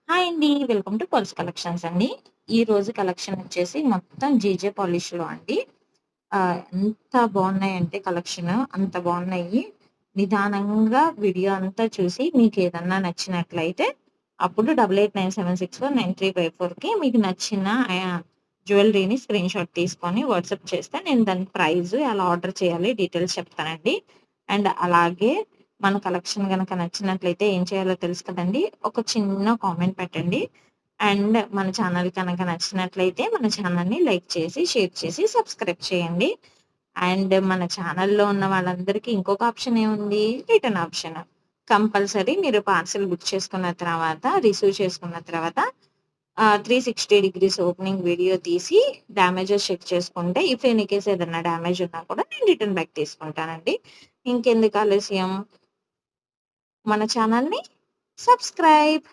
Hi అండి. Welcome to pulse collections అండి. ఈ రోజు కలెక్షన్ వచ్చేసి మొత్తం జీజే పాలిష్‌లో అండి. ఎంత బాగున్నాయంటే కలెక్షన్ అంత బాగున్నాయి. నిదానంగా వీడియో అంతా చూసి మీకేదన్నా నచ్చినట్లయితే అప్పుడు 8897649354కి మీకు నచ్చిన జ్యువెల్లరీని స్క్రీన్‌షాట్ తీసుకొని వాట్సాప్ చేస్తే నేను దాని ప్రైస్ ఎలా ఆర్డర్ చేయాలి డీటెయిల్స్ చెప్తానండి. అండ్ అలాగే మన కలెక్షన్ గనక నచ్చినట్లయితే ఏం చేయాలో తెలుసు కదండీ! ఒక చిన్న కామెంట్ పెట్టండి. అండ్ మన ఛానల్ కనుక నచ్చినట్లయితే మన ఛానల్‌ని లైక్ చేసి, షేర్ చేసి, సబ్స్క్రైబ్ చేయండి. అండ్ మన ఛానల్‌లో ఉన్న వాళ్ళందరికీ ఇంకొక ఆప్షన్ ఏముంది? Return option. కంపల్సరీ మీరు పార్సెల్ బుక్ చేసుకున్న తర్వాత, రిసీవ్ చేసుకున్న తర్వాత 360 డిగ్రీస్ ఓపెనింగ్ వీడియో తీసి డ్యామేజెస్ చెక్ చేసుకుంటే ఇఫ్ ఎనీ కేస్ ఏదన్నా డ్యామేజ్ ఉన్నా కూడా నేను రిటర్న్ బ్యాక్ తీసుకుంటానండి. ఇంకెందుకు ఆలస్యం మన ఛానల్‌ని సబ్స్క్రైబ్.